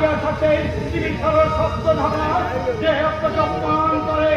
জাতীয় সাথে পৃথিবীর সরল সত্য ধারণা যে অপমান করে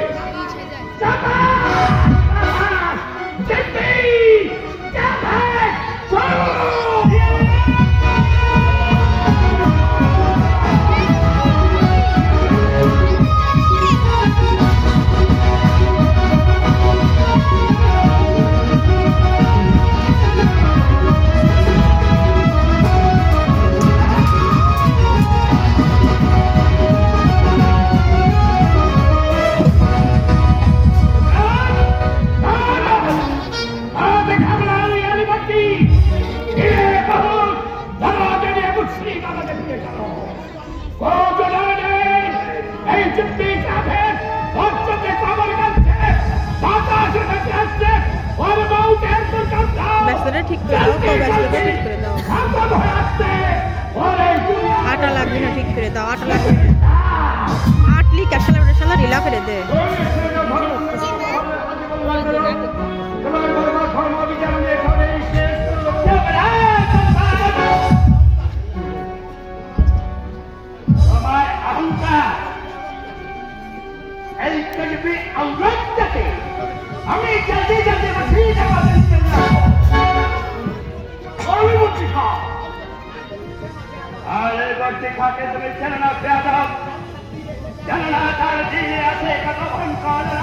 ঠিক করে দাও আটা লাগবে না ঠিক করে দাও আটা লাগবে আটলি ক্যাশালা শালা ঢিলা করে দে আমি জলদি জলদি মসজিদে খাকে তুমি ছেলে না বেয়াদব জানো না তার দিনে আছে কত ভয়ঙ্কর